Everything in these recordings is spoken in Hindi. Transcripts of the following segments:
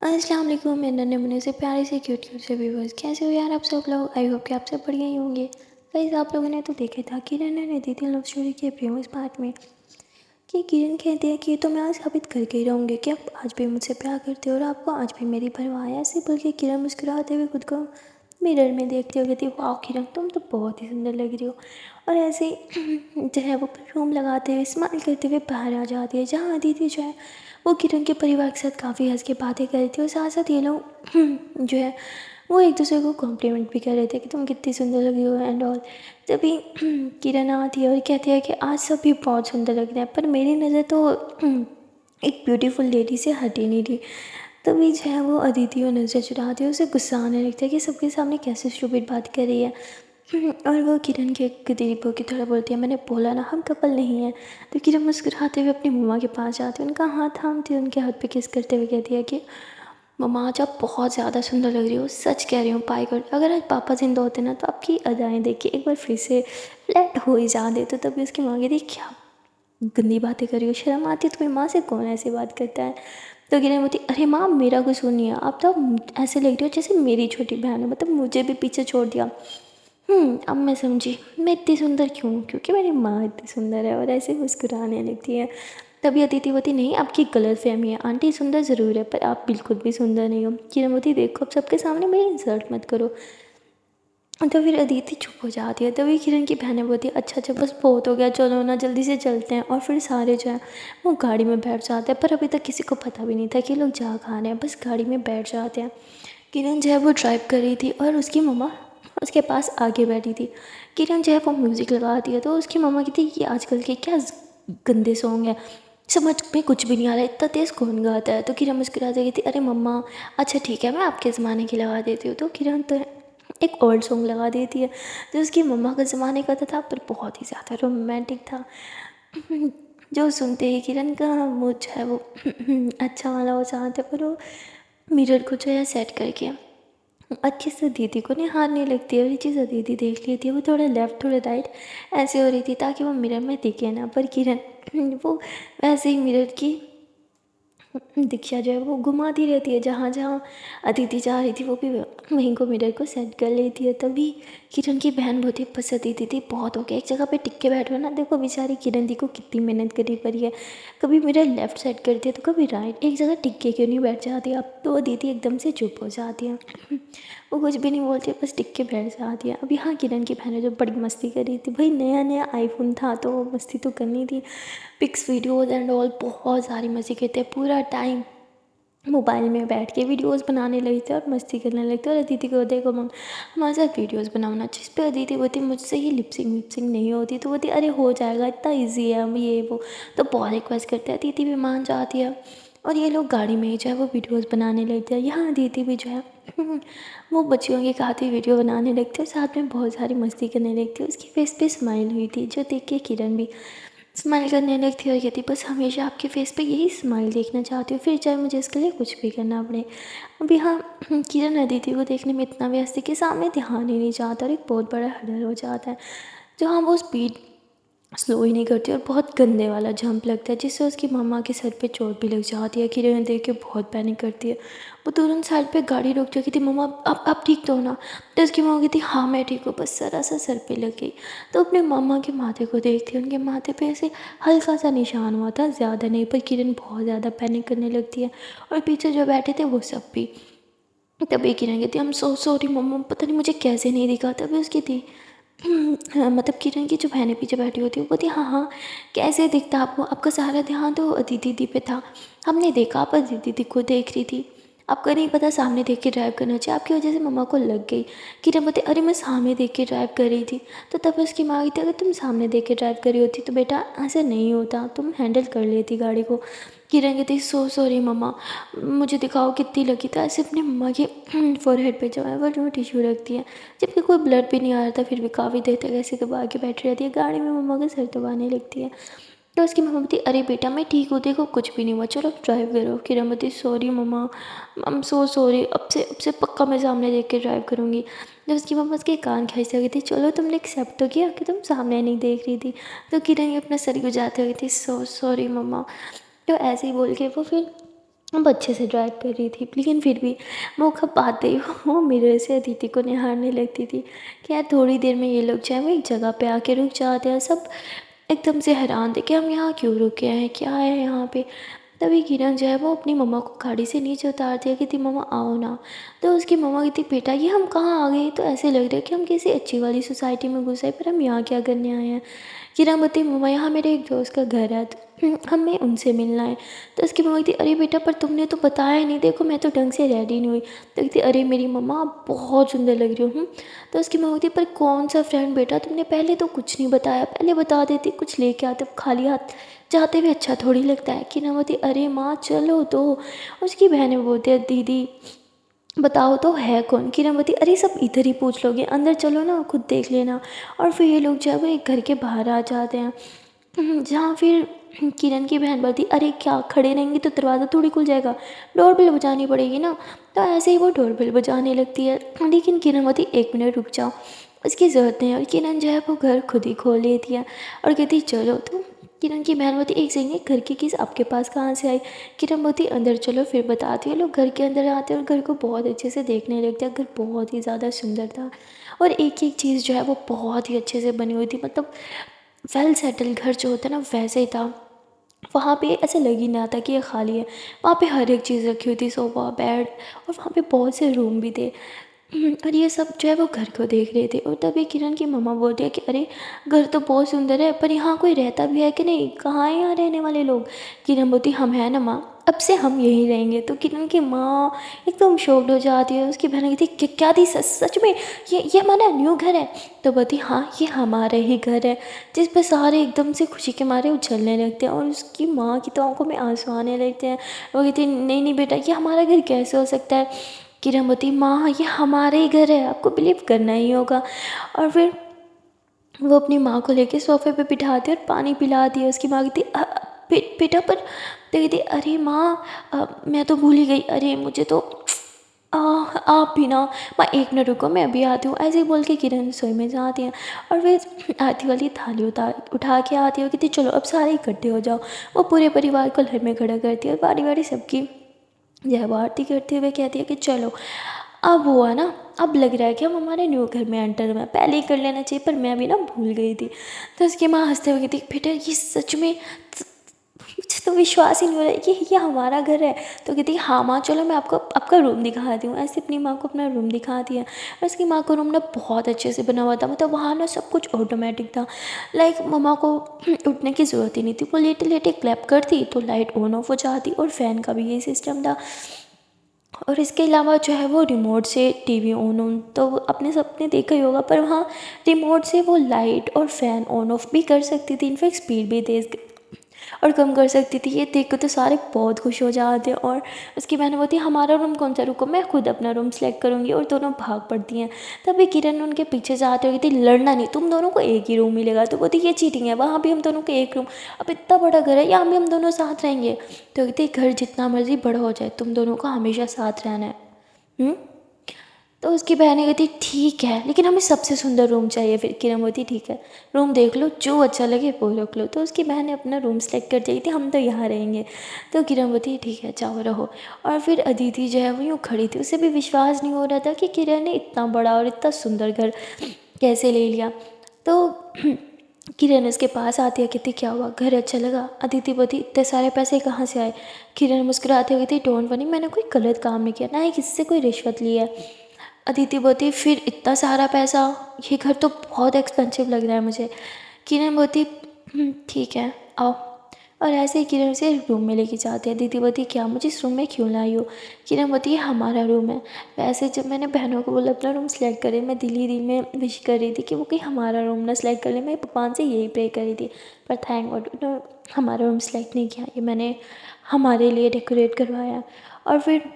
अस्सलाम वालेकुम मेरे नन्हे मुन्ने से प्यारे से क्यूट क्यूट से व्यूवर्स, कैसे हो यार आप सब लोग। आई होप कि आप सब बढ़िया ही होंगे। गाइस आप लोगों ने तो देखा था किरण ने दी थी लव स्टोरी के प्रीवियस पार्ट में कि किरण कहती है कि ये तो मैं आज साबित करके ही रहूँगी कि आप आज भी मुझसे प्यार करते हो और आपको आज भी मेरी परवाह है। ऐसे बोल के किरण मुस्कुराते हुए खुद को मिरर में देखते हुए कहती है, वाह किरण तुम तो बहुत ही सुंदर लग रही हो। और ऐसे ही जो है वो परफ्यूम लगाते हुए स्माइल करते हुए बाहर आ जाती है, जहाँ अदिति जो है वो किरण के परिवार के साथ काफ़ी हंस के बातें कर रही थी और साथ साथ ये लोग जो है वो एक दूसरे को कॉम्प्लीमेंट भी कर रहे थे कि तुम कितनी सुंदर लग रही हो एंड ऑल। तभी किरण आती है और कहती है कि आज सब भी बहुत सुंदर लग रहे हैं, पर मेरी नज़र तो एक ब्यूटीफुल लेडी से हट ही नहीं रही। तभी जो है वो अदिति और नज़र चुराती है, उसे गुस्सा आने लगता है कि सबके सामने कैसे स्टूपिड बात कर रही है। और वो किरण के दीपो की तरह बोलती है, मैंने बोला ना हम कपल नहीं हैं। तो किरण मुस्कुराते हुए अपनी मम्मा के पास जाती है, उनका हाथ थामती है, उनके हाथ पे किस करते हुए कहती है कि मम्मा आज आप बहुत ज़्यादा सुंदर लग रही हो, सच कह रही हूँ पाई गॉड। अगर आज पापा जिंदा होते ना तो आपकी अदाएँ देख के एक बार फिर से फ्लैट हो ही जाते। तो तभी उसकी माँ कहती क्या गंदी बातें कर रही हो, शर्म आती है तुम्हें, माँ से कौन ऐसी बात करता है। तो किरण बोलती अरे माँ मेरा कसूर नहीं है, आप तो ऐसे लग रही हो जैसे मेरी छोटी बहन है, मतलब मुझे भी पीछे छोड़ दिया। अब मैं समझी मैं इतनी सुंदर क्यों हूँ, क्योंकि मेरी माँ इतनी सुंदर है। और ऐसे मुस्कुराने लगती है। तभी अदिति होती नहीं आपकी गलत फहमी है, आंटी सुंदर ज़रूर है पर आप बिल्कुल भी सुंदर नहीं हो। किरण होती देखो अब सबके सामने मेरी इंसल्ट मत करो। तो फिर अदिति चुप हो जाती है। तभी किरण की बहनें बोलती है अच्छा अच्छा बस बहुत हो गया, चलो ना जल्दी से चलते हैं। और फिर सारे जो है वो गाड़ी में बैठ जाते हैं, पर अभी तक किसी को पता भी नहीं था कि लोग जा कहाँ रहे हैं, बस गाड़ी में बैठ जाते हैं। किरण जो है वो ड्राइव कर रही थी और उसकी मम्मा उसके पास आगे बैठी थी। किरण जो है वो म्यूज़िक लगाती है, तो उसकी मम्मा कहती है ये आजकल के क्या गंदे सॉन्ग है, समझ में कुछ भी नहीं आ रहा है, इतना तेज़ कौन गाता है। तो किरण मुस्कुराती कहती अरे मम्मा अच्छा ठीक है मैं आपके ज़माने की लगा देती हूँ। तो किरण तो एक ओल्ड सॉन्ग लगा देती है जो उसकी मम्मा का ज़माने का था, पर बहुत ही ज़्यादा रोमांटिक था। जो सुनते ही किरण का मूड जो है वो अच्छा वाला हो जाता है। पर वो मिरर को जो है सेट करके अच्छे से दीदी को निहारने लगती है। और ये चीज़ दीदी देख लेती है, वो थोड़ा लेफ़्ट थोड़ा राइट ऐसे हो रही थी ताकि वो मिरर में दिखे ना। पर किरण वो वैसे ही मिरर की दीक्षा जो है वो घुमाती रहती है, जहाँ जहाँ अदिति जा रही थी वो भी वहीं को मिरर को सेट कर लेती है। तभी किरण की बहन बहुत ही पसंद थी बहुत हो गया, एक जगह पे टिक के बैठो ना। देखो बेचारी किरण दी को कितनी मेहनत करनी पड़ी है, कभी मिरर लेफ्ट सेट करती है तो कभी राइट, एक जगह टिक के क्यों नहीं बैठ जाती। अब तो दीदी एकदम से चुप हो जाती है, वो कुछ भी नहीं बोलती, बस टिक के बैठ जाती है। अब यहाँ किरण की बहन जो बड़ी मस्ती कर रही थी, भाई नया नया आईफोन था तो वो मस्ती तो करनी थी। पिक्स वीडियोज़ एंड ऑल बहुत सारी मस्ती करते हैं, पूरा टाइम मोबाइल में बैठ के वीडियोस बनाने लगते और मस्ती करने लगते। और अदिति को देखो मम हमारे साथ वीडियोस बनाना, जिस पे अदिति बोलती मुझसे ही लिपसिंग विपसिंग नहीं होती, तो बोलती अरे हो जाएगा इतना इजी है हम ये वो। तो बहुत रिक्वेस्ट करते हैं, अदिति भी मान जाती है। और ये लोग गाड़ी में ही जो है वो वीडियोस बनाने लगते हैं। यहाँ अदिति भी जो है वो बच्चियों के साथ ही वीडियो बनाने लगती है और साथ में बहुत सारी मस्ती करने लगती है। उसकी फेस पे स्माइल हुई थी जो देख के किरण भी स्माइल करने लगती है और कहती बस हमेशा आपके फेस पे यही स्माइल देखना चाहती हूँ, फिर चाहे मुझे इसके लिए कुछ भी करना पड़े। अभी हाँ किरण अदिति को देखने में इतना व्यस्त है कि सामने ध्यान ही नहीं जाता और एक बहुत बड़ा हडल हो जाता है। जो हाँ वो स्पीड स्लो ही नहीं करती और बहुत गंदे वाला जंप लगता है, जिससे उसकी मम्मा के सर पे चोट भी लग जाती है। किरण देख के बहुत पैनिक करती है, वो तुरंत साइड पे गाड़ी रोक के कहती मम्मा अब ठीक तो हो ना। तो उसकी मम्मा कहती हाँ मैं ठीक हूँ, बस ज़रा सा सर पे लग गई। तो अपने मम्मा के माथे को देखती है, उनके माथे पे ऐसे हल्का सा निशान हुआ था, ज़्यादा नहीं। पर किरण बहुत ज़्यादा पैनिक करने लगती है और पीछे जो बैठे थे वो सब भी। तभी किरण कहती हम सो सॉरी मम्मा, पता नहीं मुझे कैसे नहीं दिखा। तभी उसकी थी हाँ, मतलब किरण की जो बहनें पीछे बैठी होती है वो बोलती हाँ हाँ कैसे दिखता आपको, आपका सारा ध्यान तो अदिति दीदी पे था, हमने देखा आप अदिति दीदी को देख रही थी, आपको नहीं पता सामने देख के ड्राइव करना चाहिए, आपकी वजह से मम्मा को लग गई। किरण बोलती अरे मैं सामने देख के ड्राइव कर रही थी। तो तब उसकी माँ कहती अगर तुम सामने देख के ड्राइव कर रही होती तो बेटा ऐसा नहीं होता, तुम हैंडल कर लेती गाड़ी को। किरण कहती सो सॉरी मम्मा, मुझे दिखाओ कितनी लगी। तो ऐसे अपने मम्मा के फोरहेड पे जो है वो टिश्यू रखती है, जबकि कोई ब्लड भी नहीं आ रहा था, फिर भी काफ़ी देर तक ऐसे दबा के बैठी रहती है। गाड़ी में मम्मा का सर दबाने लगती है। तो उसकी मम्मा बोलती अरे बेटा मैं ठीक हूँ, देखो कुछ भी नहीं हुआ, चलो अब ड्राइव करो। किरण बोलती sorry mama, I am so sorry, अब से पक्का मैं सामने देख के ड्राइव करूँगी। जब उसकी मम्मा उसके कान खींचते हुए थी चलो तुमने एक्सेप्ट तो किया कि तुम सामने नहीं देख रही थी। तो किरण ये अपना सर गुजाते हुए थी सो सॉरी मम्मा। तो ऐसे ही बोल के वो फिर अब अच्छे से ड्राइव कर रही थी, लेकिन फिर भी मौका पाते ही वो मिरर से अदिति को निहारने लगती थी कि यार थोड़ी देर में ये लोग जो है वो एक जगह पे आके रुक जाते हैं। सब एकदम से हैरान थे कि हम यहाँ क्यों रुके हैं, क्या है यहाँ पे। तभी किरण जो है वो अपनी मम्मा को गाड़ी से नीचे उतार दिया कि थी मम्मा आओ ना। तो उसकी मम्मा कहती बेटा ये हम कहाँ आ गए, तो ऐसे लग रहा है कि हम किसी अच्छी वाली सोसाइटी में घुस आए, पर हम यहाँ क्या करने आए हैं। किरण बोलती मम्मा यहाँ मेरे एक दोस्त का घर है, तो हमें उनसे मिलना है। तो उसकी मम्मा कहती अरे बेटा पर तुमने तो बताया ही नहीं, देखो मैं तो ढंग से रेडी नहीं हुई। तो कहती अरे मेरी मम्मा आप बहुत सुंदर लग रही हो। तो उसकी मम्मा कहती पर कौन सा फ्रेंड बेटा, तुमने पहले तो कुछ नहीं बताया, पहले बता देती कुछ लेके आते, खाली हाथ जाते हुए अच्छा थोड़ी लगता है। कि ना बोलती अरे माँ चलो तो। उसकी बहनें बोलती है दीदी बताओ तो है कौन। किरण बोलती अरे सब इधर ही पूछ लोगे, अंदर चलो ना खुद देख लेना। और फिर ये लोग जो है वो एक घर के बाहर आ जाते हैं, जहाँ फिर किरण की बहन बोलती अरे क्या खड़े रहेंगे तो दरवाज़ा थोड़ी खुल जाएगा, डोरबेल बजानी पड़ेगी ना। तो ऐसे ही वो डोरबेल बजाने लगती है, लेकिन किरण बोलती 1 मिनट रुक जाओ, उसकी ज़रूरत नहीं है। और किरण जो है वो घर खुद ही खोल लेती है और कहती चलो। तो किरण की बहन बोलती एक सेकंड घर की कीज़ आपके पास कहाँ से आई। किरण बोलती अंदर चलो फिर बताती है। लोग घर के अंदर आते हैं और घर को बहुत अच्छे से देखने लगते हैं। घर बहुत ही ज़्यादा सुंदर था और एक एक चीज़ जो है वो बहुत ही अच्छे से बनी हुई थी, मतलब वेल सेटल घर जो होता है ना वैसे ही था। वहाँ पे ऐसे लग ही नहीं आता कि ये खाली है। वहाँ पे हर एक चीज़ रखी हुई थी, सोफ़ा बेड, और वहाँ पे बहुत से रूम भी थे। और ये सब जो है वो घर को देख रहे थे। और तभी किरण की मम्मा बोल रही है कि अरे घर तो बहुत सुंदर है, पर यहाँ कोई रहता भी है कि नहीं, कहाँ है यहाँ रहने वाले लोग। किरण बोलती हम हैं ना माँ, अब से हम यहीं रहेंगे। तो किरण की माँ एकदम शॉक्ड हो जाती है। उसकी बहन कहती क्या थी, सच सच में ये हमारा न्यू घर है। तो बोलती हाँ ये हमारा ही घर है। जिस पर सारे एकदम से खुशी के मारे उछलने लगते हैं और उसकी माँ की तो आंखों में आंसू आने लगते हैं। वो कहती नहीं नहीं बेटा ये हमारा घर कैसे हो सकता है। किरण बोलती माँ ये हमारे ही घर है, आपको बिलीव करना ही होगा। और फिर वो अपनी माँ को लेके सोफे पे बिठाती और पानी पिलाती है। उसकी माँ कहती बेटा पर। तो कहती अरे माँ मैं तो भूल ही गई, अरे मुझे तो आप भी ना। माँ 1 मिनट रुको मैं अभी आती हूँ। ऐसे ही बोल के किरण रसोई में जाती हैं और फिर आरती वाली थाली उठा के आती है। कहती चलो अब सारे इकट्ठे हो जाओ। वो पूरे परिवार को घर में खड़ा करती है और बारी बारी सबकी जय आरती करते हुए कहती है कि चलो अब हुआ ना, अब लग रहा है कि हम हमारे न्यू घर में एंटर हुए, पहले ही कर लेना चाहिए, पर मैं भी ना भूल गई थी। तो उसकी माँ हंसते हुए कहती बेटा ये सच में, मुझे तो विश्वास ही नहीं हो रहा है कि ये हमारा घर है। तो कहती हाँ माँ चलो मैं आपको आपका रूम दिखाती हूँ। ऐसे अपनी माँ को अपना रूम दिखाती है और उसकी माँ का रूम ना बहुत अच्छे से बना हुआ था, मतलब वहाँ ना सब कुछ ऑटोमेटिक था। लाइक मम्मा को उठने की ज़रूरत ही नहीं थी, वो लेटे लेटे क्लैप करती तो लाइट ऑन ऑफ हो जाती, और फ़ैन का भी यही सिस्टम था। और इसके अलावा जो है वो रिमोट से टीवी ऑन तो अपने सबने देखा ही होगा, पर वहाँ रिमोट से वो लाइट और फ़ैन ऑन ऑफ भी कर सकती थी। इनफैक्ट स्पीड भी तेज़ और कम कर सकती थी। ये देख कर तो सारे बहुत खुश हो जाते। और उसकी बहन बोलती है हमारा रूम कौन सा, रुको मैं खुद अपना रूम सेलेक्ट करूँगी। और दोनों भाग पड़ती हैं। तभी किरण उनके पीछे जाते हुए कहती लड़ना नहीं, तुम दोनों को एक ही रूम मिलेगा। तो बोलती ये चीटिंग है, वहाँ भी हम दोनों को एक रूम, अब इतना बड़ा घर है यहाँ भी हम दोनों साथ रहेंगे। तो कहती घर जितना मर्जी बड़ा हो जाए तुम दोनों को हमेशा साथ रहना है। तो उसकी बहनें कहती ठीक है लेकिन हमें सबसे सुंदर रूम चाहिए। फिर किरण बोलती ठीक है रूम देख लो, जो अच्छा लगे वो रख लो। तो उसकी बहनें अपना रूम सेलेक्ट कर जाती थी, हम तो यहाँ रहेंगे। तो किरण बोलती ठीक है जाओ रहो। और फिर अदिति जो है वो यूँ खड़ी थी, उसे भी विश्वास नहीं हो रहा था कि किरण ने इतना बड़ा और इतना सुंदर घर कैसे ले लिया। तो किरण उसके पास आती है, कहती क्या हुआ घर अच्छा लगा। अदिति बोलती इतने सारे पैसे कहाँ से आए। किरण मुस्कुराते हुए कहती डोंट वरी, मैंने कोई गलत काम नहीं किया, ना ही किसी से कोई रिश्वत ली है। अदिति बोलती फिर इतना सारा पैसा, ये घर तो बहुत एक्सपेंसिव लग रहा है मुझे। किरण बोलती ठीक है आओ। और ऐसे ही किरण से रूम में लेके जाते हैं। दीदी बोलती क्या मुझे इस रूम में क्यों लाई हो। किरण बोलती ये हमारा रूम है। वैसे जब मैंने बहनों को बोला अपना रूम सेलेक्ट करें, मैं दिल ही दिल में विश कर रही थी कि वो कहीं हमारा रूम ना सेलेक्ट कर ले। मैं भगवान से यही प्रे करी थी, पर थैंक गॉड उन्होंने हमारा रूम सेलेक्ट नहीं किया, ये मैंने हमारे लिए डेकोरेट करवाया। और फिर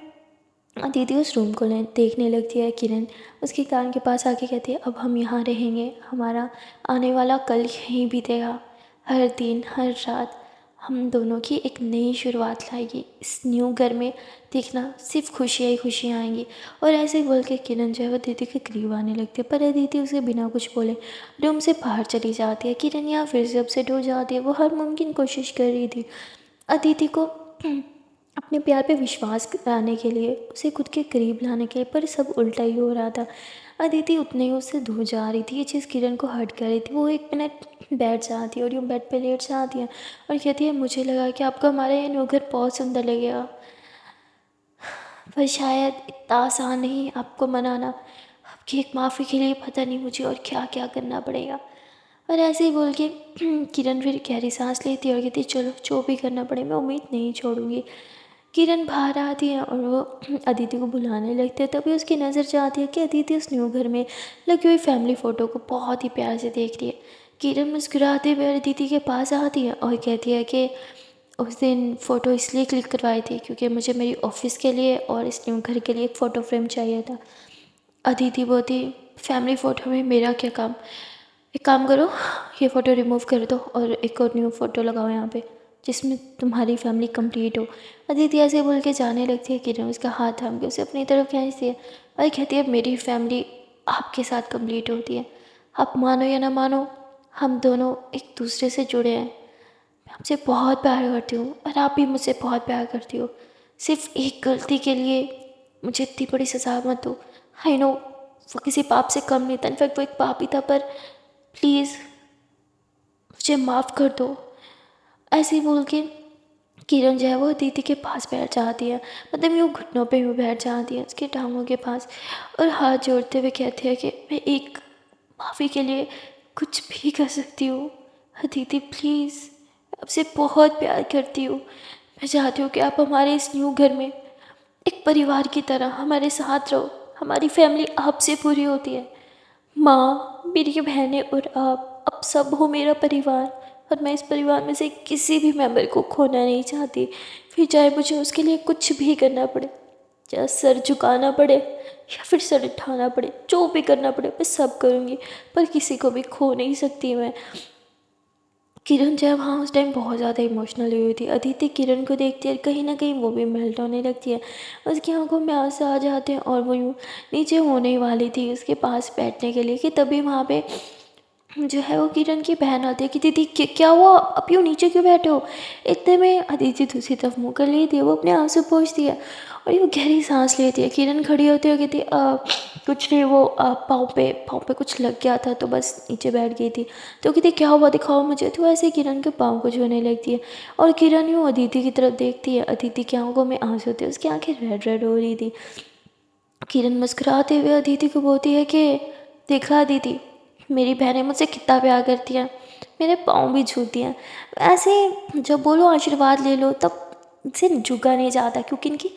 दीदी उस रूम को देखने लगती है। किरण उसके कान के पास आके कहती है अब हम यहाँ रहेंगे, हमारा आने वाला कल यहीं बीतेगा। हर दिन हर रात हम दोनों की एक नई शुरुआत लाएगी। इस न्यू घर में देखना सिर्फ खुशियाँ ही खुशियाँ आएंगी। और ऐसे बोल के किरण जो है वो दीदी के करीब आने लगती है, पर दीदी उसे बिना कुछ बोले रूम से बाहर चली जाती है। किरण यहाँ फिर से अपसेट हो जाती है, वो हर मुमकिन कोशिश कर रही थी अदिति को अपने प्यार पे विश्वास लाने के लिए, उसे खुद के करीब लाने के लिए, पर सब उल्टा ही हो रहा था। अदिति उतने ही उससे दूर जा रही थी। ये चीज़ किरण को हर्ट कर रही थी। वो 1 मिनट बैठ जाती है और यूँ बेड पे लेट जाती है और कहती है, मुझे लगा कि आपको हमारा ये न्यू घर बहुत सुंदर लगेगा, पर शायद इतना आसान नहीं आपको मनाना। आपकी एक माफ़ी के लिए पता नहीं मुझे और क्या क्या करना पड़ेगा। और ऐसे ही बोल के किरण फिर गहरी सांस लेती है और कहती है, चलो जो भी करना पड़े मैं उम्मीद नहीं छोड़ूंगी। किरण बाहर आती है और वो अदिति को बुलाने लगते हैं। तभी उसकी नज़र जाती है कि अदिति उस न्यू घर में लगी हुई फैमिली फ़ोटो को बहुत ही प्यार से देख रही है। किरण मुस्कुराते हुए अदिति के पास आती है और कहती है कि उस दिन फ़ोटो इसलिए क्लिक करवाई थी क्योंकि मुझे मेरी ऑफ़िस के लिए और इस न्यू घर के लिए एक फ़ोटो फ्रेम चाहिए था। अदिति बोलती, फैमिली फ़ोटो में मेरा क्या काम, एक काम करो, ये फ़ोटो रिमूव कर दो और एक और न्यू फ़ोटो लगाओ यहाँ पे जिसमें तुम्हारी फैमिली कंप्लीट हो। अदिति ऐसे बोल के जाने लगती है। किरण उसका हाथ थाम के उसे अपनी तरफ खींचती है और कहती है, मेरी फैमिली आपके साथ कंप्लीट होती है। आप मानो या ना मानो, हम दोनों एक दूसरे से जुड़े हैं। मैं आपसे बहुत प्यार करती हूँ और आप भी मुझसे बहुत प्यार करती हो। सिर्फ एक गलती के लिए मुझे इतनी बड़ी सज़ा मत दो। आई नो वो किसी पाप से कम नहीं था, इनफैक्ट वो एक पाप ही था, पर प्लीज़ मुझे माफ़ कर दो। ऐसे ही बोल के किरण जो है वो दीदी के पास बैठ जाती है, मतलब यूँ घुटनों पे यूँ बैठ जाती है उसके टांगों के पास और हाथ जोड़ते हुए कहती है कि मैं एक माफ़ी के लिए कुछ भी कर सकती हूँ। दीदी प्लीज़, आपसे बहुत प्यार करती हूँ। मैं चाहती हूँ कि आप हमारे इस न्यू घर में एक परिवार की तरह हमारे साथ रहो। हमारी फैमिली आपसे पूरी होती है। माँ, मेरी बहनें और आप, अब सब हो मेरा परिवार और मैं इस परिवार में से किसी भी मेंबर को खोना नहीं चाहती। फिर चाहे मुझे उसके लिए कुछ भी करना पड़े, चाहे सर झुकाना पड़े या फिर सर उठाना पड़े, जो भी करना पड़े मैं सब करूँगी, पर किसी को भी खो नहीं सकती मैं। किरण जो है वहाँ उस टाइम बहुत ज़्यादा इमोशनल हुई थी। अदिति किरण को देखती है और कहीं ना कहीं वो भी मेल्ट होने लगती है। उसकी आंखों में आंसू आ जाते हैं और वो यूँ नीचे होने वाली थी उसके पास बैठने के लिए कि तभी वहाँ पे जो है वो किरण की बहन आती है कि दीदी क्या हुआ, अब यूँ नीचे क्यों बैठे हो। इतने में अदिति दूसरी तरफ मुँह कर लेती है, वो अपने आंसू पोंछती है और ये गहरी सांस लेती है। किरण खड़ी होती है, कहती कुछ नहीं, वो पाँव पे कुछ लग गया था तो बस नीचे बैठ गई थी। तो कहती क्या हुआ, दिखाओ मुझे। तो ऐसे किरण के पाँव को छूने लगती है और किरण यूँ अदिति की तरफ देखती है। अदिति की आंखों में आंसू थे, उसकी आंखें रेड रेड हो रही थी। किरण मुस्कुराते हुए अदिति को बोलती है कि देखा दीदी, मेरी बहनें मुझसे कितना प्यार करती हैं, मेरे पाँव भी छूती हैं। ऐसे जब बोलो आशीर्वाद ले लो तब इनसे झुका नहीं जाता क्योंकि इनकी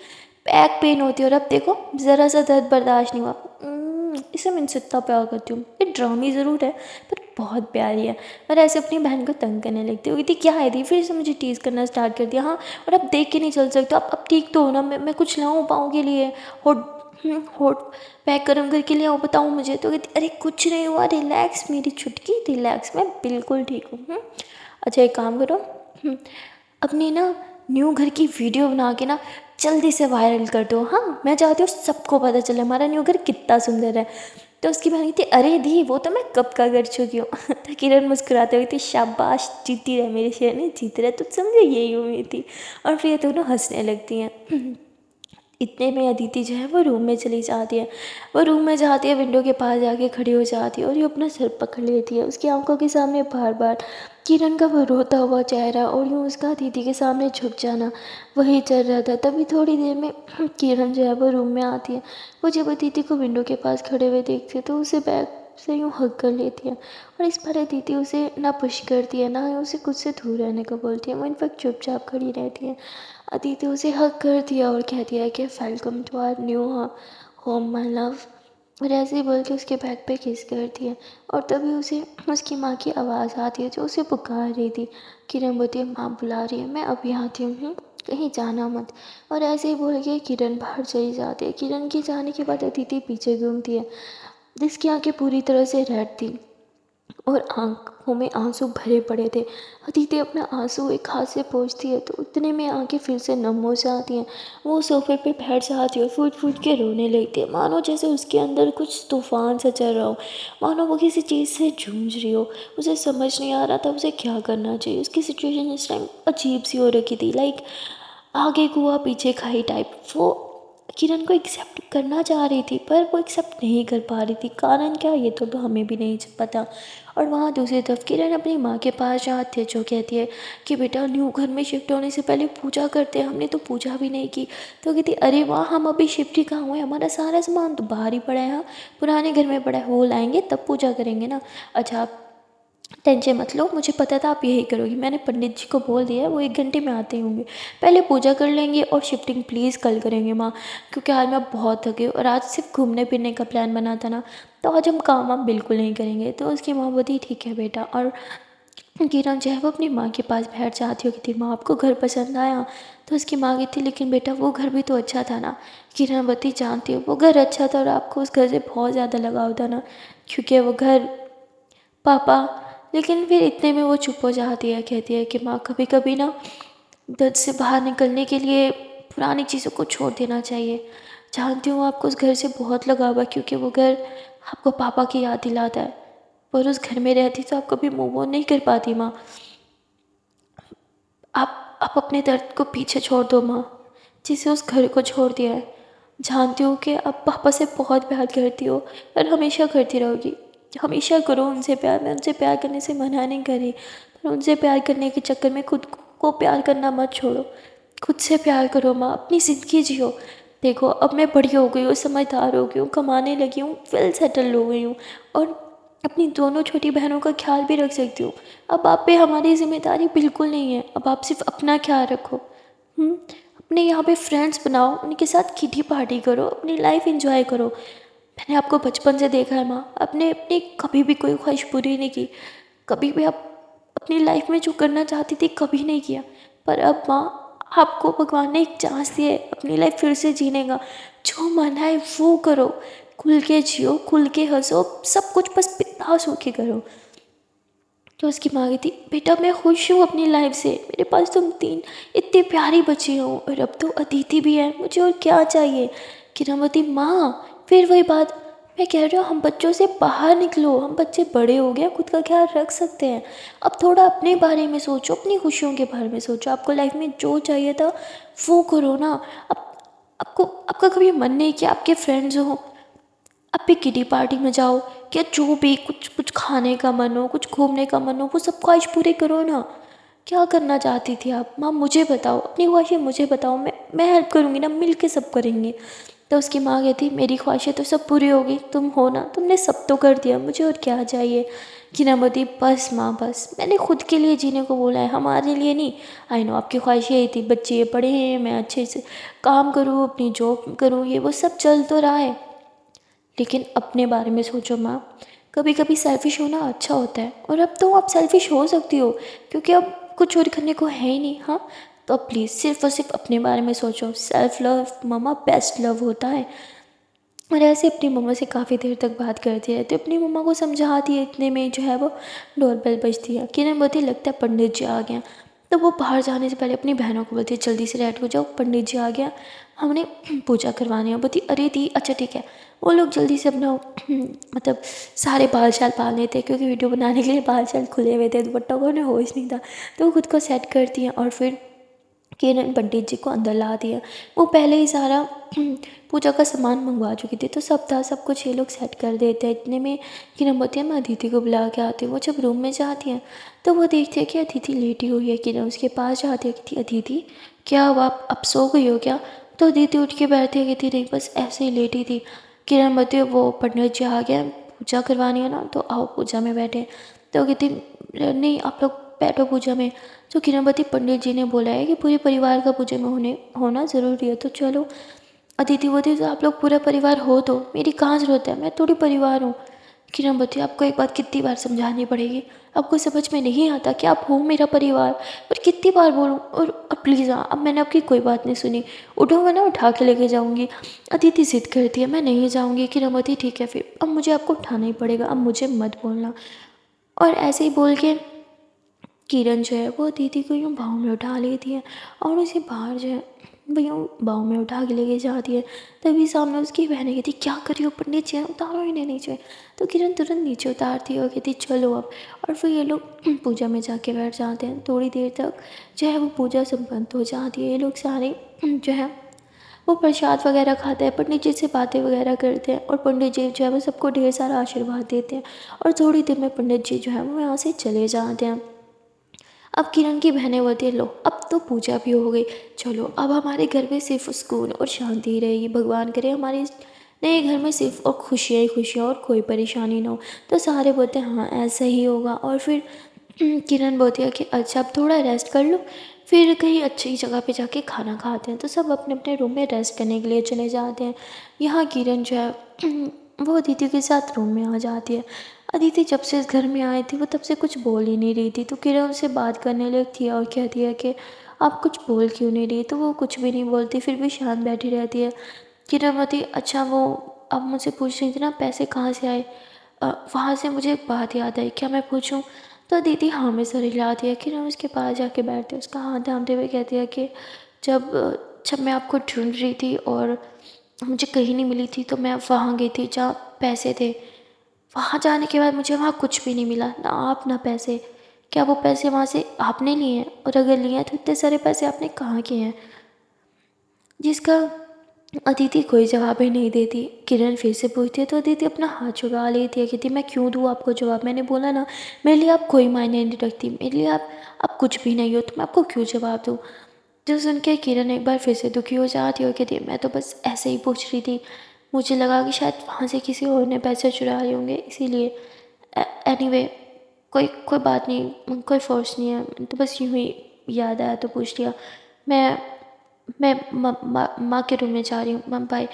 बैक पेन होती है और अब देखो ज़रा सा दर्द बर्दाश्त नहीं हुआ। इसे मैं इनसे इतना प्यार करती हूँ। ये ड्रामी ज़रूर है पर बहुत प्यारी है। और ऐसे अपनी बहन को तंग करने लगती होगी थी, क्या है दी, फिर से मुझे टीज़ करना स्टार्ट कर दिया। हाँ, और अब देख के नहीं चल सकते, अब ठीक तो हो ना, मैं कुछ लाऊं पाँव के लिए, होट होट पैक गर्म करके ले आओ, बताऊँ मुझे। तो कहती अरे कुछ नहीं हुआ, रिलैक्स मेरी छुटकी, रिलैक्स, मैं बिल्कुल ठीक हूँ। अच्छा एक काम करो, अपनी ना न्यू घर की वीडियो बना के ना जल्दी से वायरल कर दो। हाँ, मैं चाहती हूँ सबको पता चले हमारा न्यू घर कितना सुंदर है। तो उसकी बहन कहती अरे दी, वो तो मैं कब का कर चुकी हूँ। तो किरण मुस्कुराते हुए थी, शाबाश, जीती रहे मेरी शेरनी, जीत रहे, तो समझो यही उम्मीद थी। और फिर ये दोनों हंसने लगती हैं। इतने में अदिति जो है वो रूम में चली जाती है। वो रूम में जाती है, विंडो के पास जाके खड़ी हो जाती है और ये अपना सर पकड़ लेती है। उसकी आंखों के सामने बार बार किरण का वो रोता हुआ चेहरा और यूँ उसका अदिति के सामने झुक जाना, वही चल रहा था। तभी थोड़ी देर में किरण जो है वो रूम में आती है। वो जब अदिति को विंडो के पास खड़े हुए देखती है तो उसे बैग से यूँ हग कर लेती है और इस बार अदिति उसे ना पुश करती है ना ही उसे खुद से दूर रहने को बोलती है। वो इनफैक्ट चुपचाप खड़ी रहती है। अदिति उसे हग कर दिया और कह दिया कि welcome to our new home my love, और ऐसे ही बोल के उसके बैक पे किस कर दिया। और तभी उसे उसकी माँ की आवाज़ आती है जो उसे पुकार रही थी। किरण बोलती है माँ बुला रही है, मैं अभी आती हूँ, कहीं जाना मत। और ऐसे ही बोल के किरण बाहर चली जाती है। किरण के जाने के बाद अदिति पीछे घूमती है जिसकी आंखें पूरी तरह से रेड थी और आंखों में आंसू भरे पड़े थे। अदिति अपना आंसू एक हाथ से पोंछती है तो उतने में आंखें फिर से नम हो जाती हैं। वो सोफे पे बैठ जाती है और फूट फूट के रोने लगती है, मानो जैसे उसके अंदर कुछ तूफान सा चल रहा हो, मानो वो किसी चीज़ से जूझ रही हो। उसे समझ नहीं आ रहा था उसे क्या करना चाहिए। उसकी सिचुएशन इस टाइम अजीब सी हो रखी थी, लाइक आगे कुआ पीछे खाई टाइप। वो किरण को एक्सेप्ट करना चाह रही थी पर वो एक्सेप्ट नहीं कर पा रही थी। कारण क्या, ये तो हमें भी नहीं पता। और वहाँ दूसरी तरफ किरण अपनी माँ के पास जाती है, जो कहती है कि बेटा न्यू घर में शिफ्ट होने से पहले पूजा करते हैं, हमने तो पूजा भी नहीं की। तो कहती अरे वाह, हम अभी शिफ्ट ही कहाँ हुए, हमारा सारा सामान तो बाहर ही पड़ा है, हाँ पुराने घर में पड़ा है, वो लाएंगे तब पूजा करेंगे ना। अच्छा आप टेंशन मत लो, मुझे पता था आप यही करोगी, मैंने पंडित जी को बोल दिया है, वो 1 घंटे में आते होंगे, पहले पूजा कर लेंगे और शिफ्टिंग प्लीज़ कल करेंगे माँ, क्योंकि आज मैं बहुत थकी हूँ और आज सिर्फ घूमने फिरने का प्लान बना था ना, तो आज हम काम वाम बिल्कुल नहीं करेंगे। तो उसकी माँ बोली ठीक है बेटा। और किरण जो है वो अपनी माँ के पास बैठ जाती हो कि माँ आपको घर पसंद आया। तो उसकी माँ कहती लेकिन बेटा वो घर भी तो अच्छा था ना। किरण बती जानती हो वो घर अच्छा था और आपको उस घर से बहुत ज़्यादा लगाव था ना, क्योंकि वो घर पापा। लेकिन फिर इतने में वो चुप हो जाती है, कहती है कि माँ कभी कभी ना दर्द से बाहर निकलने के लिए पुरानी चीज़ों को छोड़ देना चाहिए। जानती हूँ आपको उस घर से बहुत लगाव है, क्योंकि वो घर आपको पापा की याद दिलाता है, पर उस घर में रहती तो आप कभी मूव ऑन नहीं कर पाती माँ। आप अपने दर्द को पीछे छोड़ दो माँ, जिसे उस घर को छोड़ दिया है। जानती हूँ कि आप पापा से बहुत प्यार करती हो और हमेशा करती रहोगी। हमेशा करो उनसे प्यार, मैं उनसे प्यार करने से मना नहीं कर रही, पर उनसे प्यार करने के चक्कर में खुद को प्यार करना मत छोड़ो। खुद से प्यार करो माँ, अपनी ज़िंदगी जियो। देखो अब मैं बड़ी हो गई हूँ, समझदार हो गई हूँ, कमाने लगी हूँ, वेल सेटल हो गई हूँ और अपनी दोनों छोटी बहनों का ख्याल भी रख सकती हूँ। अब आप पे हमारी जिम्मेदारी बिल्कुल नहीं है, अब आप सिर्फ अपना ख्याल रखो। अपने यहाँ पे फ्रेंड्स बनाओ, उनके साथ किटी पार्टी करो, अपनी लाइफ एंजॉय करो। मैंने आपको बचपन से देखा है माँ, आपने अपनी कभी भी कोई ख्वाहिश पूरी नहीं की, कभी भी आप अपनी लाइफ में जो करना चाहती थी कभी नहीं किया। पर अब माँ आपको भगवान ने एक चांस दी है अपनी लाइफ फिर से जीने का। जो मन है वो करो, खुल के जियो, खुल के हंसो, सब कुछ बस बिंदास होके करो। तो उसकी माँ कहती बेटा मैं खुश हूँ अपनी लाइफ से, मेरे पास तुम 3 इतनी प्यारी बच्ची हो और अब तो अदिति भी है, मुझे और क्या चाहिए। किरणवती माँ फिर वही बात, मैं कह रही हूँ हम बच्चों से बाहर निकलो, हम बच्चे बड़े हो गए, खुद का ख्याल रख सकते हैं। अब थोड़ा अपने बारे में सोचो, अपनी खुशियों के बारे में सोचो, आपको लाइफ में जो चाहिए था वो करो ना। अब आपका कभी मन नहीं किया आपके फ्रेंड्स हो, अब भी किटी पार्टी में जाओ, क्या जो भी कुछ कुछ खाने का मन हो, कुछ घूमने का मन हो, वो सब ख्वाहिश पूरी करो ना। क्या करना चाहती थी आप माँ, मुझे बताओ, अपनी ख्वाहिशें मुझे बताओ, मैं हेल्प करूँगी ना, मिल के सब करेंगे। तो उसकी माँ कहती मेरी ख्वाहिशें तो सब पूरी होगी, तुम हो ना, तुमने सब तो कर दिया, मुझे और क्या चाहिए। कि ना बोती बस माँ बस, मैंने खुद के लिए जीने को बोला है, हमारे लिए नहीं। आई नो आपकी ख्वाहिशें यही थी, बच्चे पढ़े हैं, मैं अच्छे से काम करूँ, अपनी जॉब करूँ, ये वो सब चल तो रहा है, लेकिन अपने बारे में सोचो माँ। कभी कभी सेल्फिश होना अच्छा होता है, और अब तो आप सेल्फिश हो सकती हो, क्योंकि अब कुछ और करने को है ही नहीं। हाँ तो अब प्लीज़ सिर्फ और सिर्फ अपने बारे में सोचो। सेल्फ लव मामा बेस्ट लव होता है। और ऐसे अपनी मम्मा से काफ़ी देर तक बात करती रहती है, अपनी मम्मा को समझाती है, इतने में जो है वो डोरबेल बजती है। किरण बोलती लगता है पंडित जी आ गया। तो वो बाहर जाने से पहले अपनी बहनों को बोलती है जल्दी से रेडी हो जाओ, पंडित जी आ गया, हमने पूजा करवानी है। बोलती अरे दी अच्छा ठीक है। वो लोग जल्दी से अपना मतलब सारे बाल शाल पाल लेते, क्योंकि वीडियो बनाने के लिए बाल शाल खुले हुए थे, दुपट्टा को उन्हें होश नहीं था, तो वो खुद को सेट करती हैं। और फिर किरण पंडित जी को अंदर ला दिया। वो पहले ही सारा पूजा का सामान मंगवा चुकी थी, तो सब था, सब कुछ ये लोग सेट कर देते हैं। इतने में किरण बोलती है मैं अदिति को बुला के आती हूँ। वो जब रूम में जाती हैं तो वो देखती है कि अदिति लेटी हुई है। किरण उसके पास जाती है, कहती अदिति क्या हुआ, आप अब सो गई हो क्या। तो अदिति उठ के बैठती है, कहती नहीं बस ऐसे ही लेटी थी। किरण बोलती है वो पंडित जी आ गया, पूजा करवानी है ना, तो आओ पूजा में बैठे। तो कहती नहीं आप लोग बैठो पूजा में। तो किरणवती पंडित जी ने बोला है कि पूरे परिवार का पूजा में होना ज़रूरी है, तो चलो। अदिति बोलती तो आप लोग पूरा परिवार हो, तो मेरी कहाँ ज़रूरत है, मैं थोड़ी परिवार हूँ। किरणवती आपको एक बात कितनी बार समझानी पड़ेगी, आपको समझ में नहीं आता कि आप हो मेरा परिवार, और कितनी बार बोलूँ। और अब प्लीज़ हाँ, अब मैंने आपकी कोई बात नहीं सुनी, उठो मैं ना उठा के लेके जाऊँगी। अदिति जिद करती है मैं नहीं जाऊँगी। किरणवती ठीक है फिर अब मुझे आपको उठाना ही पड़ेगा, अब मुझे मत बोलना। और ऐसे ही बोल के किरण जो है वो दीदी को यूँ बाहों में उठा लेती है और उसे बाहर जो है वो यूँ बाहों में उठा के लेके जाती है। तभी सामने उसकी बहनें कहती, क्या कर रही हो पंडित जी, उतारो इन्हें नीचे। तो किरण तुरंत नीचे उतारती है और कहती, चलो अब। और फिर ये लोग पूजा में जाके बैठ जाते हैं। थोड़ी देर तक जो है वो पूजा संपन्न हो जाती है। ये लोग सारे जो है वो प्रसाद वगैरह खाते हैं, पंडित जी से बातें वगैरह करते हैं, और पंडित जी जो है वो सबको ढेर सारा आशीर्वाद देते हैं। और थोड़ी देर में पंडित जी जो है वो यहाँ से चले जाते हैं। अब किरण की बहनें बोलती है, लो अब तो पूजा भी हो गई, चलो अब हमारे घर में सिर्फ सुकून और शांति ही रहेगी, भगवान करे हमारे इस नए घर में सिर्फ और खुशियाँ ही खुशियाँ और कोई परेशानी ना हो। तो सारे बोलते हैं हाँ ऐसा ही होगा। और फिर किरण बोलती है कि अच्छा अब थोड़ा रेस्ट कर लो, फिर कहीं अच्छी जगह पे जाके खाना खाते हैं। तो सब अपने अपने रूम में रेस्ट करने के लिए चले जाते हैं। यहाँ किरण जो है वो अदिति के साथ रूम में आ जाती है। अदिति जब से इस घर में आई थी वो तब से कुछ बोल ही नहीं रही थी। तो किरण उससे बात करने लगती है और कहती है कि आप कुछ बोल क्यों नहीं रही। तो वो कुछ भी नहीं बोलती, फिर भी शांत बैठी रहती है। किरण बोलती, अच्छा वो अब मुझसे पूछ रही थी ना पैसे कहाँ से आए, वहाँ से मुझे एक बात याद आई, क्या मैं पूछूं। तो दीदी हाँ में सर हिलाती है। किरण उसके पास जाके बैठती है, उसका हाथ थामते हुए कहती है कि जब जब मैं आपको ढूंढ रही थी और मुझे कहीं नहीं मिली थी, तो मैं वहाँ गई थी जहाँ पैसे थे। वहाँ जाने के बाद मुझे वहाँ कुछ भी नहीं मिला, ना आप ना पैसे। क्या वो पैसे वहाँ से आपने लिए हैं, और अगर लिए हैं तो इतने सारे पैसे आपने कहाँ किए हैं। जिसका अदिति कोई जवाब ही नहीं देती। किरण फिर से पूछती है तो अदिति अपना हाथ छुड़ा लेती है, कहती मैं क्यों दूँ आपको जवाब, मैंने बोला ना मेरे लिए आप कोई मायने नहीं रखती, मेरे लिए आप कुछ भी नहीं हो, तो मैं आपको क्यों जवाब दूँ। जो सुन के किरण एक बार फिर से दुखी हो जाती है और कहती है मैं तो बस ऐसे ही पूछ रही थी, मुझे लगा कि शायद वहाँ से किसी और ने पैसे चुरा लिए होंगे इसीलिए। एनीवे कोई कोई बात नहीं, कोई फोर्स नहीं है, तो बस यूँ ही याद आया तो पूछ लिया। मैं मैं माँ के रूम में जा रही हूँ, मम बाय।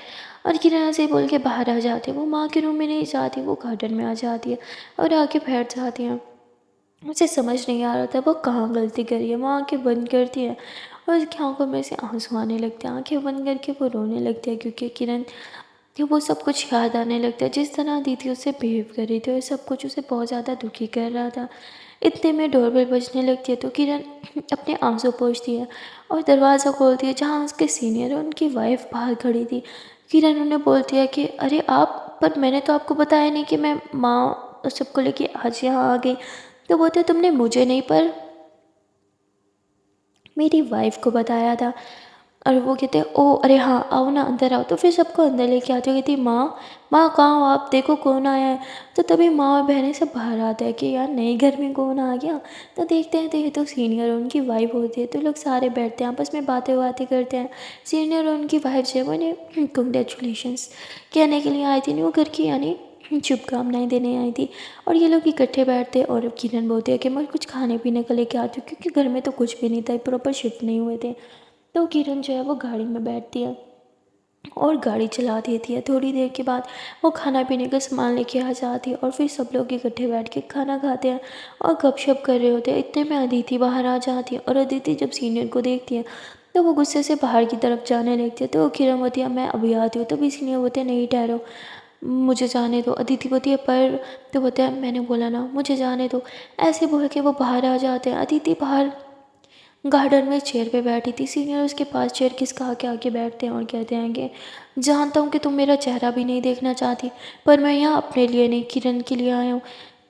और किरण ऐसे ही बोल के बाहर आ जाती है। वो माँ के रूम में नहीं जाती, वो गार्डन में आ जाती है और आके बैठ जाती है। मुझे समझ नहीं आ रहा था वो कहाँ गलती करी है। वो आंखें बंद करती है और उसकी आंखों में से आंसू आने लगते हैं। आंखें बंद करके वो रोने लगती है क्योंकि किरण कि वो सब कुछ याद आने लगता है, जिस तरह दीदी उससे बिहेव कर रही थी और सब कुछ उसे बहुत ज़्यादा दुखी कर रहा था। इतने में डोरबेल बजने लगती है तो किरण अपने आंसू पोंछती है और दरवाज़ा खोलती है जहाँ उसके सीनियर है उनकी वाइफ बाहर खड़ी थी। किरण उन्हें बोलती है कि अरे आप, पर मैंने तो आपको बताया नहीं कि मैं माँ सबको लेके आज यहाँ आ गई। तो बोलते तुमने मुझे नहीं पर मेरी वाइफ को बताया था। और वो कहते ओ अरे हाँ आओ ना अंदर आओ। तो फिर सबको अंदर लेके आती हो, कहती माँ माँ कहाँ हो आप, देखो कौन आया है। तो तभी माँ और बहनें सब बाहर आते हैं कि यार नए घर में कौन आ गया। तो देखते हैं तो ये तो सीनियर और उनकी वाइफ होती है। तो लोग सारे बैठते हैं आपस में बातें बातें करते हैं। सीनियर और उनकी वाइफ जो है वो इन्हें कंग्रेचुलेशंस कहने के लिए आई थी, न्यू घर की यानी शुभकामनाएं देने आई थी। और ये लोग इकट्ठे बैठते और किरण बोलती है कि मैं कुछ खाने पीने का लेके आती हूँ क्योंकि घर में तो कुछ भी नहीं था, प्रॉपर शिफ्ट नहीं हुए थे। तो किरण जो है वो गाड़ी में बैठती है और गाड़ी चला देती है। थोड़ी देर के बाद वो खाना पीने का सामान लेके आ जाती है और फिर सब लोग इकट्ठे बैठ के खाना खाते हैं और गपशप कर रहे होते हैं। इतने में अदिति बाहर आ जाती है और अदिति जब सीनियर को देखती है तो वो गुस्से से बाहर की तरफ जाने लगती है। तो किरण होती है मैं अभी आती हूँ। तभी सीनियर होते हैं नहीं ठहरो, मुझे जाने दो। अदिति होती है पर, तो बोलते हैं मैंने बोला ना मुझे जाने दो। ऐसे बोल के वो बाहर आ जाते हैं। अदिति बाहर गार्डन में चेयर पे बैठी थी। सीनियर उसके पास चेयर खिसका के आके बैठते हैं और कहते हैं कि जानता हूँ कि तुम मेरा चेहरा भी नहीं देखना चाहती, पर मैं यहाँ अपने लिए नहीं किरण के लिए आया हूँ।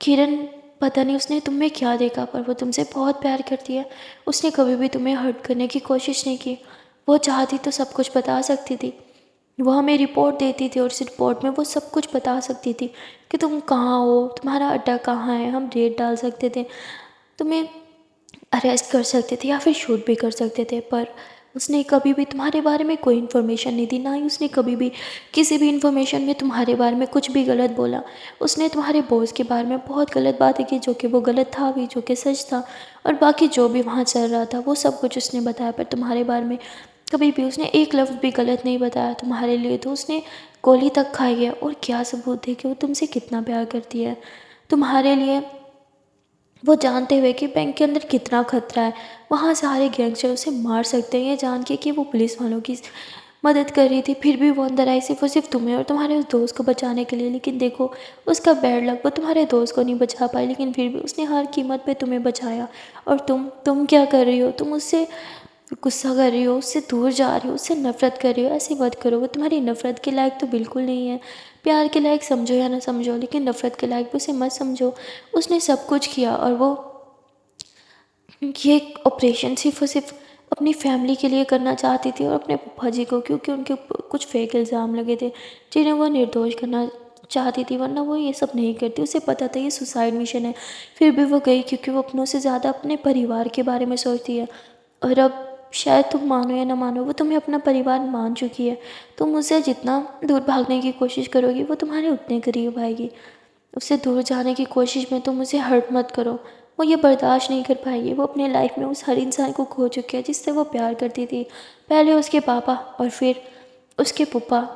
किरण पता नहीं उसने तुम में क्या देखा, पर वो तुमसे बहुत प्यार करती है। उसने कभी भी तुम्हें हर्ट करने की कोशिश नहीं की। वो चाहती तो सब कुछ बता सकती थी, वो हमें रिपोर्ट देती थी और उस रिपोर्ट में वो सब कुछ बता सकती थी कि तुम कहाँ हो, तुम्हारा अड्डा कहाँ है, हम रेड डाल सकते थे, तुम्हें अरेस्ट कर सकते थे या फिर शूट भी कर सकते थे। पर उसने कभी भी तुम्हारे बारे में कोई इन्फॉर्मेशन नहीं दी, ना ही उसने कभी भी किसी भी इन्फॉर्मेशन में तुम्हारे बारे में कुछ भी गलत बोला। उसने तुम्हारे बॉस के बारे में बहुत गलत बातें की जो कि वो गलत था भी, जो कि सच था। और बाकी जो भी वहाँ चल रहा था वो सब कुछ उसने बताया, पर तुम्हारे बारे में कभी भी उसने एक लफ्ज़ भी गलत नहीं बताया। तुम्हारे लिए तो उसने गोली तक खाई है। और क्या सबूत है कि वो तुमसे कितना प्यार करती है। तुम्हारे लिए वो जानते हुए कि बैंक के अंदर कितना खतरा है, वहाँ सारे गैंगस्टर उसे मार सकते हैं, ये जान के कि वो पुलिस वालों की मदद कर रही थी, फिर भी वो अंदर आई सिर्फ और सिर्फ तुम्हें और तुम्हारे उस दोस्त को बचाने के लिए। लेकिन देखो उसका बैड लक, वो तुम्हारे दोस्त को नहीं बचा पाई, लेकिन फिर भी उसने हर कीमत पे तुम्हें बचाया। और तुम क्या कर रही हो, तुम उससे गुस्सा कर रही हो, उससे दूर जा रही हो, उससे नफ़रत कर रही हो, ऐसे मत करो। वो तुम्हारी नफ़रत के लायक तो बिल्कुल नहीं है। प्यार के लायक समझो या ना समझो, लेकिन नफ़रत के लायक भी उसे मत समझो। उसने सब कुछ किया और वो ये ऑपरेशन सिर्फ़ और सिर्फ़ अपनी फैमिली के लिए करना चाहती थी और अपने पप्पा जी को, क्योंकि उनके ऊपर कुछ फेक इल्ज़ाम लगे थे जिन्हें वो निर्दोष करना चाहती थी, वरना वो ये सब नहीं करती। उसे पता था ये सुसाइड मिशन है, फिर भी वो गई, क्योंकि वो अपनों से ज़्यादा अपने परिवार के बारे में सोचती है। और अब शायद तुम मानो या ना मानो, वो तुम्हें अपना परिवार मान चुकी है। तुम उससे जितना दूर भागने की कोशिश करोगी, वो तुम्हारे उतने करीब आएगी। उससे दूर जाने की कोशिश में तुम उसे हर्ट मत करो। वो ये बर्दाश्त नहीं कर पाएगी। वो अपने लाइफ में उस हर इंसान को खो चुकी है जिससे वो प्यार करती थी। पहले उसके पापा और फिर उसके फूफा,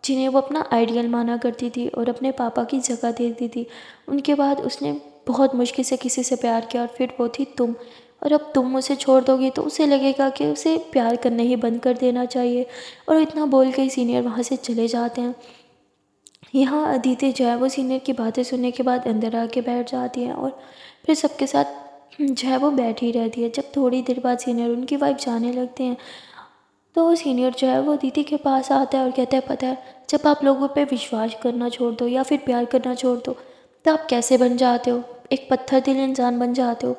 जिन्हें वो अपना आइडियल माना करती थी और अपने पापा की जगह देती थी। उनके बाद उसने बहुत मुश्किल से किसी से प्यार किया और फिर वो थी तुम। और अब तुम उसे छोड़ दोगी तो उसे लगेगा कि उसे प्यार करना ही बंद कर देना चाहिए। और इतना बोल के सीनियर वहाँ से चले जाते हैं। यहाँ अदिति जो है वो सीनियर की बातें सुनने के बाद अंदर आके बैठ जाती है और फिर सबके साथ जो है वो बैठी रहती है। जब थोड़ी देर बाद सीनियर उनकी वाइफ जाने लगते हैं तो सीनियर जो है वो दीदी के पास आता है और कहता है, पता है जब आप लोगों पे विश्वास करना छोड़ दो या फिर प्यार करना छोड़ दो तो आप कैसे बन जाते हो, एक पत्थर दिल इंसान बन जाते हो,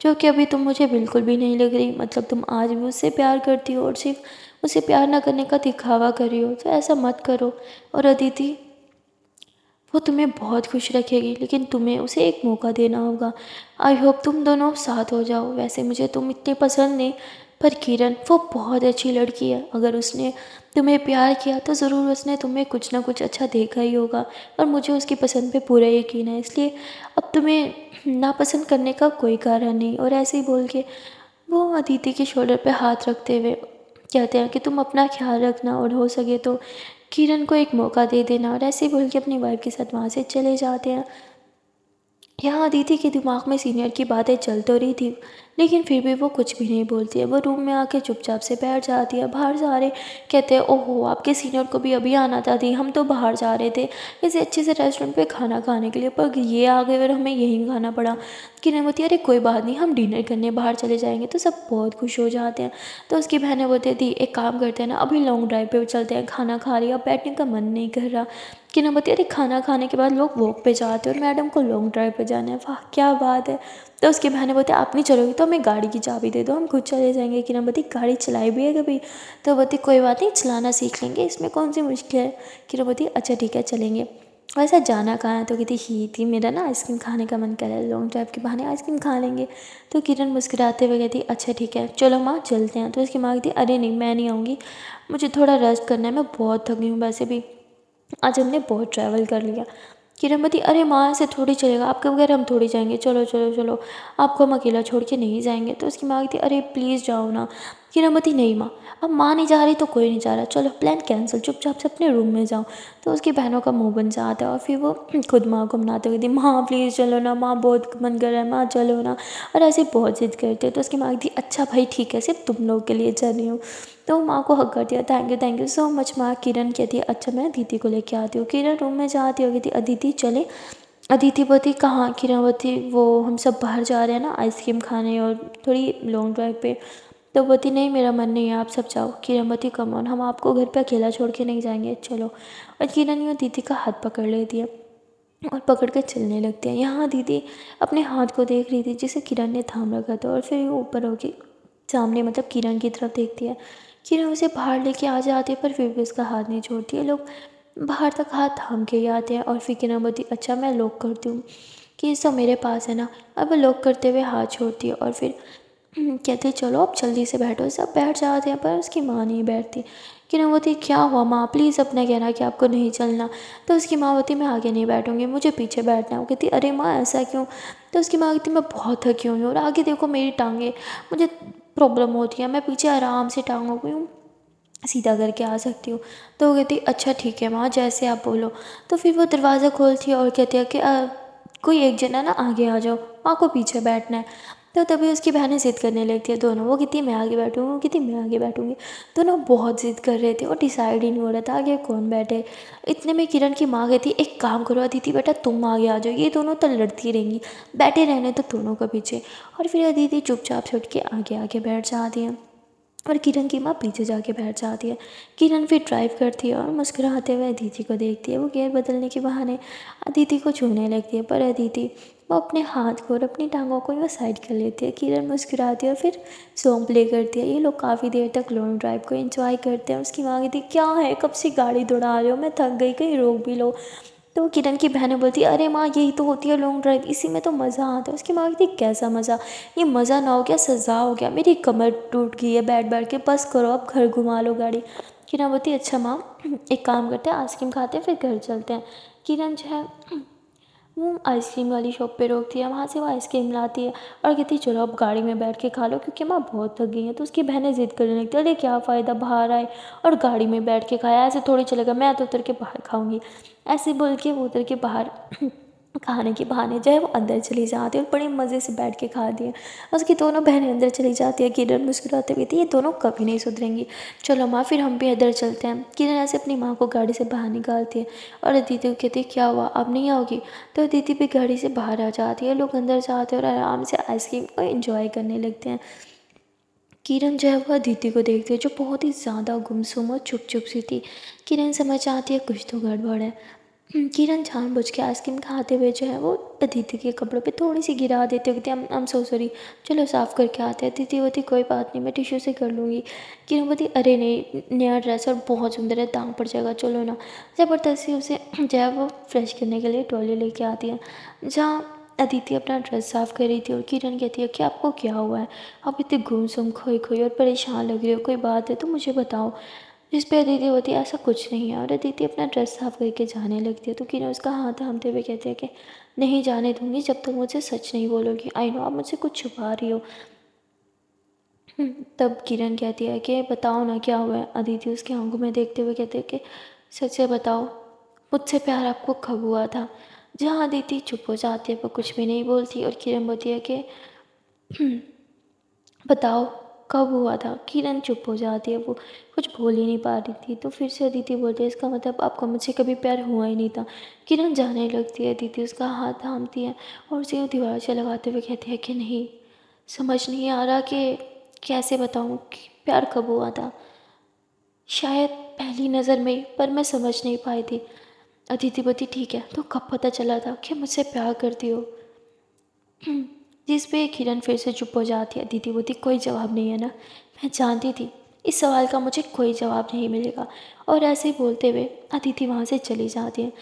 जो कि अभी तुम मुझे बिल्कुल भी नहीं लग रही। मतलब तुम आज भी उससे प्यार करती हो और सिर्फ उसे प्यार ना करने का दिखावा कर रही हो। तो ऐसा मत करो। और अदिति, वो तुम्हें बहुत खुश रखेगी, लेकिन तुम्हें उसे एक मौका देना होगा। आई होप तुम दोनों साथ हो जाओ। वैसे मुझे तुम इतने पसंद नहीं, पर किरण वो बहुत अच्छी लड़की है। अगर उसने तुम्हें प्यार किया तो ज़रूर उसने तुम्हें कुछ ना कुछ अच्छा देखा ही होगा, और मुझे उसकी पसंद पे पूरा यकीन है। इसलिए अब तुम्हें नापसंद करने का कोई कारण नहीं। और ऐसे ही बोल के वो अदिति के शोल्डर पे हाथ रखते हुए कहते हैं कि तुम अपना ख्याल रखना और हो सके तो किरण को एक मौका दे देना। और ऐसे ही बोल के अपनी वाइफ के साथ वहाँ से चले जाते हैं। यहाँ अदिति के दिमाग में सीनियर की बातें चल तो रही थी, लेकिन फिर भी वो कुछ भी नहीं बोलती है। वो रूम में आके चुपचाप से बैठ जाती है। बाहर सारे कहते हैं, ओहो आपके सीनियर को भी अभी आना था, दी हम तो बाहर जा रहे थे किसी अच्छे से रेस्टोरेंट पे खाना खाने के लिए, पर ये आ गए और हमें यहीं खाना पड़ा। किरण बोलती है, अरे कोई बात नहीं, हम डिनर करने बाहर चले जाएंगे। तो सब बहुत खुश हो जाते हैं। तो उसकी बहनें बोलती है, दी एक काम करते हैं ना, अभी लॉन्ग ड्राइव पे चलते हैं, खाना खा रही है, अब बैठने का मन नहीं कर रहा। किरण बोलती है, अरे खाना खाने के बाद लोग वॉक पे जाते हैं और मैडम को लॉन्ग ड्राइव पे जाना है। वाह क्या बात है। तो उसकी बहनें बोलती है, आप नहीं चलोगी तो हमें गाड़ी की चाबी दे दो, हम खुद चले जाएंगे। किरण बोलती, गाड़ी चलाई भी है कभी? तो बोलती, कोई बात नहीं, चलाना सीख लेंगे, इसमें कौन सी मुश्किल है। किरण बोलती, अच्छा ठीक है चलेंगे। वैसे जाना कहाँ है? तो कहती, ही थी मेरा ना आइसक्रीम खाने का मन कर रहा है, लॉन्ग ड्राइव के बहाने आइसक्रीम खा लेंगे। तो किरण मुस्कुराते हुए कहती, अच्छा ठीक है चलो माँ चलते हैं। तो उसकी माँ कहती, अरे नहीं मैं नहीं आऊँगी, मुझे थोड़ा रेस्ट करना है, मैं बहुत थकी हूँ वैसे भी, आज हमने बहुत ट्रैवल कर लिया। किरण बोली, अरे माँ ऐसे थोड़ी चलेगा, आपके बगैर हम थोड़ी जाएंगे, चलो चलो चलो, आपको हम अकेला छोड़ के नहीं जाएंगे। तो उसकी माँ कहती, अरे प्लीज़ जाओ ना। किरण बोली, नहीं माँ, अब माँ नहीं जा रही तो कोई नहीं जा रहा, चलो प्लान कैंसिल, चुपचाप से अपने रूम में जाओ। तो उसकी बहनों का मुंह बन जाता है और फिर वो खुद माँ को मनाते हुए कहती, माँ प्लीज़ चलो ना, माँ बहुत मन कर रहा है, माँ चलो ना। और ऐसे बहुत जिद करते। तो उसकी माँ कहती, अच्छा भाई ठीक है, सिर्फ तुम लोग के लिए चल रही हूँ। तो माँ को हक कर दिया, थैंक यू सो मच माँ। किरण कहती है, अच्छा मैं अदिति को लेके आती हूँ। किरण रूम में जाती होगी, थी अदिति चले। अदिति बोती, कहाँ? किरण बोती, वो हम सब बाहर जा रहे हैं ना आइसक्रीम खाने और थोड़ी लॉन्ग ड्राइव पे। तो बोती, नहीं मेरा मन नहीं है, आप सब जाओ। किरण बोती, कम ऑन, हम आपको घर पे अकेला छोड़ के नहीं जाएंगे, चलो। और किरण यूँ दीदी का हाथ पकड़ लेती है और पकड़ कर चलने लगती है। यहाँ दीदी अपने हाथ को देख रही थी जिसे किरण ने थाम रखा था, और फिर वो ऊपर होके सामने मतलब किरण की तरफ देखती है। किरण उसे बाहर लेके आ जाती है, पर फिर भी उसका हाथ नहीं छोड़ती है। लोग बाहर तक हाथ थाम के ही आते हैं और फिर किरण बोलती, अच्छा मैं लॉक करती हूँ, कि सब मेरे पास है ना। अब वो लॉक करते हुए हाथ छोड़ती है और फिर कहती, चलो अब जल्दी से बैठो। सब बैठ जाते हैं, पर उसकी माँ नहीं बैठती। किरण बोलती, क्या हुआ माँ, प्लीज़ अपना कहना कि आपको नहीं चलना। तो उसकी माँ बोलती, मैं आगे नहीं बैठूंगी, मुझे पीछे बैठना है। वो कहती, अरे माँ ऐसा क्यों? तो उसकी माँ कहती, मैं बहुत थकी हुई हूँ और आगे देखो मेरी टांगे, मुझे प्रॉब्लम होती है, मैं पीछे आराम से टांगों को यूँ सीधा करके आ सकती हूँ। तो वो कहती, अच्छा ठीक है माँ, जैसे आप बोलो। तो फिर वो दरवाज़ा खोलती है और कहती है कि कोई एक जना ना आगे आ जाओ, माँ को पीछे बैठना है। तो तभी उसकी बहनें ज़िद करने लगती है दोनों। वो कहती है मैं आगे बैठूँगी, वो कहती मैं आगे बैठूँगी। दोनों बहुत ज़िद कर रहे थे और डिसाइड ही नहीं हो रहा था आगे कौन बैठे। इतने में किरण की माँ कहती, एक काम करो अदिति बेटा, तुम आगे आ जाओ, ये दोनों तो लड़ती रहेंगी, बैठे रहने तो दोनों को पीछे। और फिर अदिति चुपचाप से उठ के आगे आगे बैठ जाती है। और किरण की माँ पीछे जाके बैठ जाती है। किरण फिर ड्राइव करती है और मुस्कुराते हुए अदिति को देखती है। वो गियर बदलने के बहाने अदिति को छूने लगती है, पर अदिति वो अपने हाथ को और अपनी टांगों को यूँ साइड कर लेती है। किरण मुस्कुराती है और फिर सॉन्ग प्ले करती है। ये लोग काफ़ी देर तक लॉन्ग ड्राइव को एंजॉय करते हैं। उसकी माँ कहती है, क्या है, कब से गाड़ी दौड़ा रहे हो, मैं थक गई, कहीं रोक भी लो। तो किरण की बहनें बोलती है, अरे माँ यही तो होती है लॉन्ग ड्राइव, इसी में तो मज़ा आता है। उसकी माँ कहती है, कैसा मज़ा, ये मज़ा ना हो क्या, सज़ा हो गया, मेरी कमर टूट गई है बैठ बैठ के, बस करो अब घर घुमा लो गाड़ी। किरण बोलती है, अच्छा माँ एक काम करते हैं, आइसक्रीम खाते हैं फिर घर चलते हैं। किरण जो है वो आइसक्रीम वाली शॉप पे रोकती है, वहाँ से वो आइसक्रीम लाती है और कहती है, चलो अब गाड़ी में बैठ के खा लो क्योंकि माँ बहुत थक गई है। तो उसकी बहनें ज़िद करने लगती है, अरे क्या फ़ायदा, बाहर आए और गाड़ी में बैठ के खाया, ऐसे थोड़ी चलेगा, मैं तो उतर के बाहर खाऊंगी। ऐसे बोल के वो उतर के बाहर खाने के बहाने जो है वो अंदर चली जाती है और बड़े मज़े से बैठ के खाती है। उसकी दोनों बहनें अंदर चली जाती है। किरण मुस्कुराते हुए थी, ये दोनों कभी नहीं सुधरेंगी, चलो माँ फिर हम भी अंदर चलते हैं। किरण ऐसे अपनी माँ को गाड़ी से बाहर निकालती है और अदिति को कहती है, क्या हुआ, अब नहीं आओगी। तो अदिति भी गाड़ी से बाहर आ जाती है। लोग अंदर जाते हैं और आराम से आइसक्रीम को एंजॉय करने लगते हैं। किरण जो है वो अदिति को देखती है जो बहुत ही ज़्यादा गुमसुम और चुप चुप सी थी। किरण समझ आती है कुछ तो गड़बड़ है। किरण जानबूझ के आइसक्रीम खाते हुए जो है वो अदिति के कपड़ों पे थोड़ी सी गिरा देती है, कहती है, आई एम सो सॉरी, चलो साफ़ करके आते हैं। अदिति होती, कोई बात नहीं, मैं टिश्यू से कर लूँगी। किरण बोलती, अरे नहीं, नया ड्रेस और बहुत सुंदर है, दाग पड़ जाएगा, चलो ना। ज़बरदस्ती उसे जो है वो फ्रेश करने के लिए टॉयलेट लेके आती है, जहाँ अदिति अपना ड्रेस साफ़ कर रही थी। और किरण कहती है कि आपको क्या हुआ है, आप इतने गुमसुम खोई खोई और परेशान लग रही हो, कोई बात है तो मुझे बताओ। जिस पे अदिति होती है, ऐसा कुछ नहीं है। और अदिति अपना ड्रेस साफ़ करके जाने लगती है तो किरण उसका हाथ थामते हुए कहती है कि नहीं जाने दूंगी जब तक मुझे सच नहीं बोलोगी। आई नो आप मुझसे कुछ छुपा रही हो। तब किरण कहती है कि बताओ ना क्या हुआ है। अदिति उसकी आंखों में देखते हुए कहते हैं कि सच से बताओ, मुझसे प्यार आपको कब हुआ था। जहाँ अदिति चुप हो जाती है, वो कुछ भी नहीं बोलती। और किरण बोलती है कि बताओ कब हुआ था। किरण चुप हो जाती है, वो कुछ बोल ही नहीं पा रही थी। तो फिर से अदिति बोलती है, इसका मतलब आपको मुझसे कभी प्यार हुआ ही नहीं था। किरण जाने लगती है, अदिति उसका हाथ थामती है और उसे दीवार से लगाते हुए कहती है कि नहीं, समझ नहीं आ रहा कि कैसे बताऊँ कि प्यार कब हुआ था। शायद पहली नज़र में ही, पर मैं समझ नहीं पाई थी। अदिति बोलती, ठीक है तो कब पता चला था कि मुझसे प्यार करती हो। जिस पे किरण फिर से चुप हो जाती है। दीदी बोलती, कोई जवाब नहीं है ना, मैं जानती थी इस सवाल का मुझे कोई जवाब नहीं मिलेगा। और ऐसे बोलते हुए अदिति वहाँ से चली जाती है।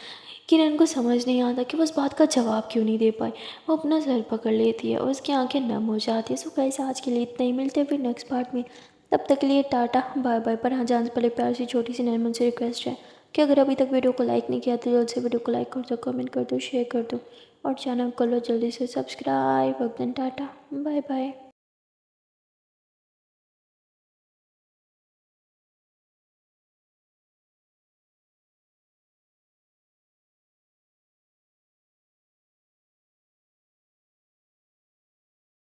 किरण को समझ नहीं आता कि वो उस बात का जवाब क्यों नहीं दे पाई। वो अपना सर पकड़ लेती है और उसकी आंखें नम हो जाती है। सो गाइस, आज के लिए इतना ही, मिलते हैं फिर नेक्स्ट पार्ट में। तब तक के लिए टाटा बाय बाय। पर हाँ, जाने से पहले प्यार से छोटी सी नरमन से रिक्वेस्ट है कि अगर अभी तक वीडियो को लाइक नहीं किया तो जल्द से वीडियो को लाइक कर दो, कमेंट कर दो, शेयर कर दो और चैनल को लो जल्दी से सब्सक्राइब। Tata bye bye.